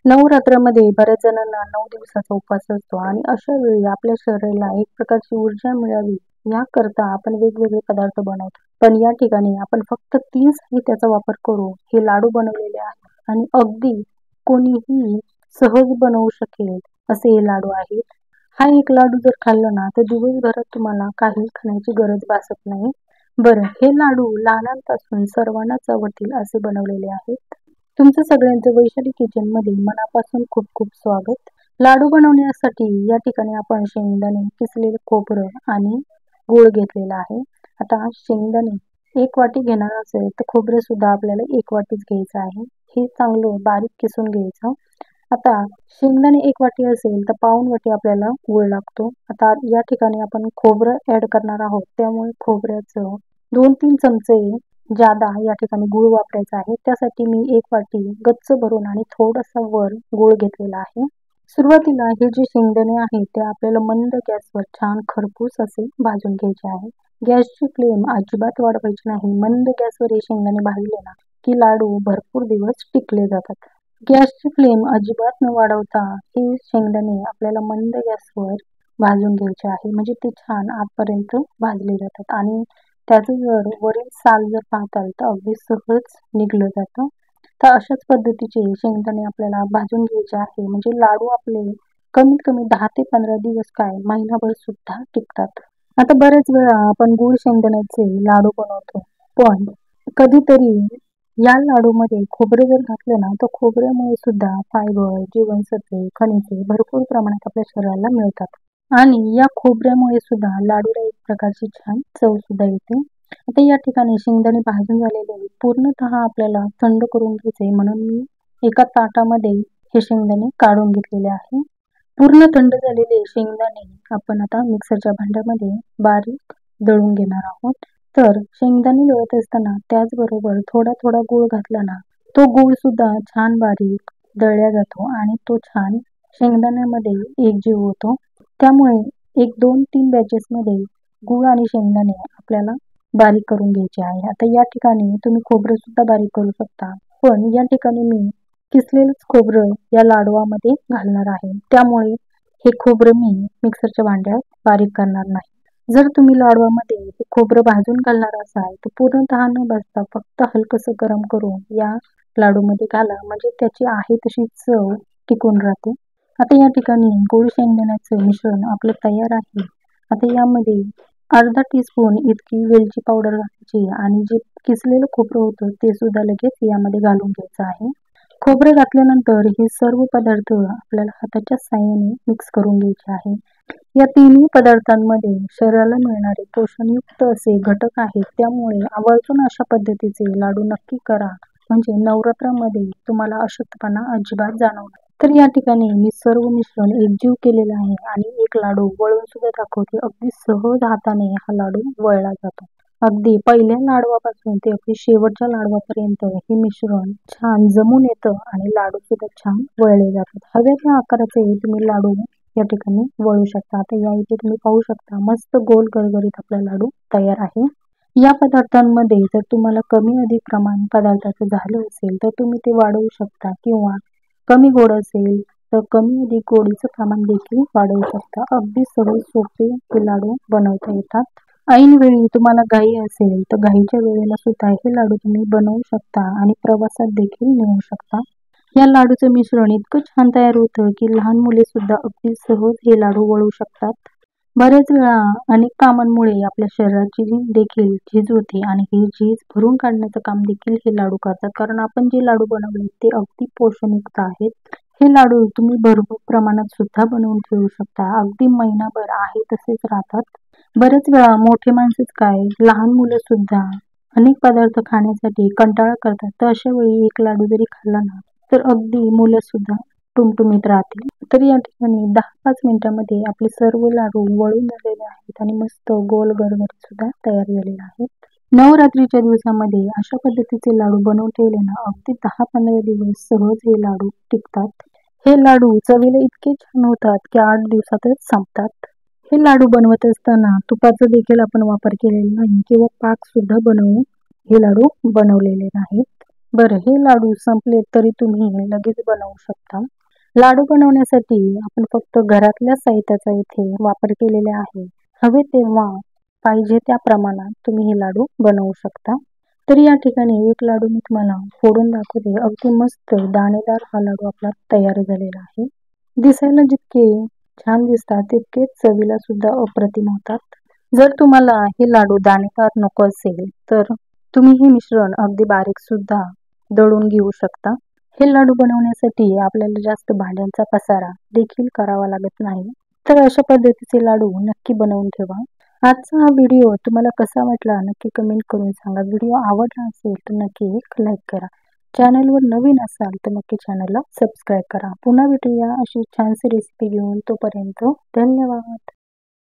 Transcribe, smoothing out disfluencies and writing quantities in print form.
नवरात्रामध्ये बऱ्याच जणांना 9 दिवसाचा उपवास असतो आणि अशा वेळी आपल्या शरीराला एक प्रकारची ऊर्जा मिळावी याकरता आपण वेगवेगळे पदार्थ बनवतो. पण या ठिकाणी आपण फक्त 3 साहित्याचा वापर करू हे लाडू बनवलेले आहेत आणि अगदी कोणीही सहज बनवू शकेल असे हे लाडू आहेत. हा एक लाडू जर खाल्ला ना तर दिवसभरात तुम्हाला काही खाण्याची गरज भासत नाही. बरं, हे लाडू लहानांपासून सर्वांनाच आवडतील असे बनवलेले आहेत. तुमचं सगळ्यांचं वैशाली किचनमध्ये मनापासून खूप खूप स्वागत. लाडू बनवण्यासाठी या ठिकाणी आपण शेंगदाणे, किसलेलं खोबरं आणि गूळ घेतलेला आहे. आता शेंगदाणे 1 वाटी घेणार असेल तर खोबरं सुद्धा आपल्याला 1 वाटीच घ्यायचं आहे. हे चांगलं बारीक किसून घ्यायचं. आता शेंगदाणे 1 वाटी असेल तर पाऊण वाटी आपल्याला गूळ लागतो. आता या ठिकाणी आपण खोबरं ॲड करणार आहोत त्यामुळे खोबऱ्याचं 2-3 चमचे जादा या ठिकाणी गूळ वापरायचा आहे. त्यासाठी मी 1 वाटी गच्च भरून आणि थोडासा वर गूळ घेतलेला आहे. सुरुवातीला हे जे शेंगदाणे आहेत ते आपल्याला मंद गॅसवर छान खरपूस असे भाजून घ्यायचे आहे. गॅसची फ्लेम अजिबात वाढवायची नाही. मंद गॅसवर हे शेंगदाणे भाजले ना की लाडू भरपूर दिवस टिकले जातात. गॅसची फ्लेम अजिबात न वाढवता हे शेंगदाणे आपल्याला मंद गॅसवर भाजून घ्यायचे आहे. म्हणजे ते छान आतपर्यंत भाजले जातात आणि त्याचं जर वरील साल जर पाहताल तर अगदी सहज निघलं जातं. तर अशाच पद्धतीचे शेंगदाणे आपल्याला भाजून घ्यायचे आहे. म्हणजे लाडू आपले कमीत कमी 10 ते 15 दिवस काय महिनाभर सुद्धा टिकतात. आता बऱ्याच वेळा आपण गूळ शेंगदाण्याचे लाडू बनवतो. पण कधीतरी या लाडूमध्ये खोबरं जर घातलं ना तर खोबऱ्यामुळे सुद्धा फायबर, जीवनसत्वे, खनिजे भरपूर प्रमाणात आपल्या शरीराला मिळतात. आणि या खोबऱ्यामुळे सुद्धा लाडूला एक प्रकारची छान चव सुद्धा येते. आता या ठिकाणी शेंगदाणे भाजून झालेले पूर्णतः आपल्याला थंड करून घ्यायचे म्हणून मी एका ताटामध्ये हे शेंगदाणे काढून घेतलेले आहे. पूर्ण थंड झालेले शेंगदाणे आपण आता मिक्सरच्या भांड्यामध्ये बारीक दळून घेणार आहोत. तर शेंगदाणे दळत असताना त्याचबरोबर थोडा थोडा गूळ घातला ना तो गूळ सुद्धा छान बारीक दळला जातो आणि तो छान शेंगदाण्यामध्ये एकजीव होतो. त्यामुळे एक 2-3 बॅचेसमध्ये गूळ आणि शेंगदाणे आपल्याला बारीक करून घ्यायचे आहे. आता या ठिकाणी तुम्ही खोबरं सुद्धा बारीक करू शकता. पण या ठिकाणी मी किसलेलंच खोबरं या लाडवामध्ये घालणार आहे. त्यामुळे हे खोबरं मी मिक्सरच्या भांड्यात बारीक करणार नाही. जर तुम्ही लाडवामध्ये हे खोबरं भाजून घालणार असाल तर पूर्णतः न भाजता फक्त हलकंसं गरम करून या लाडूमध्ये घाला. म्हणजे त्याची आहे तशी चव टिकून राहते. आता या ठिकाणी गूळ शेंगदाण्याचं मिश्रण आपलं तयार आहे. आता यामध्ये अर्धा टीस्पून इतकी वेलची पावडर घालायची आणि जे किसलेलं खोबरं होतं ते सुद्धा लगेच यामध्ये घालून घ्यायचं आहे. खोबरं घातल्यानंतर हे सर्व पदार्थ आपल्याला हाताच्या साहाय्याने मिक्स करून घ्यायचे आहे. या तिन्ही पदार्थांमध्ये शरीराला मिळणारे पोषणयुक्त असे घटक आहेत. त्यामुळे आवर्जून अशा पद्धतीचे लाडू नक्की करा. म्हणजे नवरात्रामध्ये तुम्हाला अशक्तपणा अजिबात जाणवणार. तर या ठिकाणी मी सर्व मिश्रण एकजीव केलेलं आहे आणि एक लाडू वळून सुद्धा दाखवते. अगदी सहज हाताने हा लाडू वळला जातो. अगदी पहिल्या लाडवापासून ते अगदी शेवटच्या लाडवापर्यंत हे मिश्रण छान जमून येतं आणि लाडू सुद्धा छान वळले जातात. हव्या त्या आकाराचे तुम्ही लाडू या ठिकाणी वळू शकता. आता या इथे तुम्ही पाहू शकता मस्त गोल गरगरीत आपला लाडू तयार आहे. या पदार्थांमध्ये जर तुम्हाला कमी अधिक प्रमाण पदार्थाचं झालं असेल तर तुम्ही ते वाढवू शकता किंवा कमी गोड असेल तर कमी अधिक गोडीचं प्रमाण देखील वाढवू शकता. अगदी सहज सोपे हे लाडू बनवता येतात. ऐनवेळी तुम्हाला घाई असेल तर घाईच्या वेळेला सुद्धा हे लाडू तुम्ही बनवू शकता आणि प्रवासात देखील नेऊ शकता. या लाडूचं मिश्रण इतकं छान तयार होतं की लहान मुले सुद्धा अगदी सहज हे लाडू वळू शकतात. बऱ्याच वेळा अनेक कामांमुळे आपल्या शरीराची देखील झीज होते आणि ही झीज भरून काढण्याचं काम देखील हे लाडू करतात. कारण आपण जे लाडू बनवले ते अगदी पोषणयुक्त आहेत. हे लाडू तुम्ही भरपूर प्रमाणात सुद्धा बनवून ठेवू शकता. अगदी महिनाभर आहे तसेच राहतात. बरेच वेळा मोठे माणसेच काय लहान मुलं सुद्धा अनेक पदार्थ खाण्यासाठी कंटाळा करतात. तर अशा वेळी एक लाडू जरी खाल्ला ना तर अगदी मुलं सुद्धा टुमटुमीत राहतील. तर या ठिकाणी 10-5 मिनिटांमध्ये आपले सर्व लाडू वळून झालेले आहेत आणि मस्त गोल गरगरीत सुद्धा तयार झालेले आहेत. नवरात्रीच्या दिवसामध्ये अशा पद्धतीचे लाडू बनवून ठेवले ना अगदी 10-15 दिवस सहज हे लाडू टिकतात. हे लाडू चवीला इतके छान होतात की 8 दिवसातच संपतात. हे लाडू बनवत असताना तुपाचा देखील आपण वापर केलेला नाही किंवा पाक सुद्धा बनवून हे लाडू बनवलेले नाहीत. बरं, हे लाडू संपले तरी तुम्ही लगेच बनवू शकता. लाडू बनवण्यासाठी आपण फक्त घरातल्या साहित्याचा इथे वापर केलेला आहे. हवे तेव्हा पाहिजे त्या प्रमाणात तुम्ही हे लाडू बनवू शकता. तर या ठिकाणी एक लाडू मी तुम्हाला फोडून दाखवते. अगदी मस्त दाणेदार हा लाडू आपला तयार झालेला आहे. दिसायला जितके छान दिसतात तितकेच चवीला सुद्धा अप्रतिम होतात. जर तुम्हाला हे लाडू दाणेदार नको असेल तर तुम्ही हे मिश्रण अगदी बारीक सुद्धा दळून घेऊ शकता. हे लाडू बनवण्यासाठी आपल्याला जास्त भांड्यांचा पसारा देखील करावा लागत नाही. तर अशा पद्धतीचे लाडू नक्की बनवून ठेवा. आजचा हा व्हिडिओ तुम्हाला कसा वाटला नक्की कमेंट करून सांगा. व्हिडिओ आवडला असेल तर नक्की एक लाईक करा. चॅनलवर नवीन असाल तर नक्की चॅनलला सबस्क्राईब करा. पुन्हा भेटूया अशी छानशी रेसिपी घेऊन. तोपर्यंत धन्यवाद.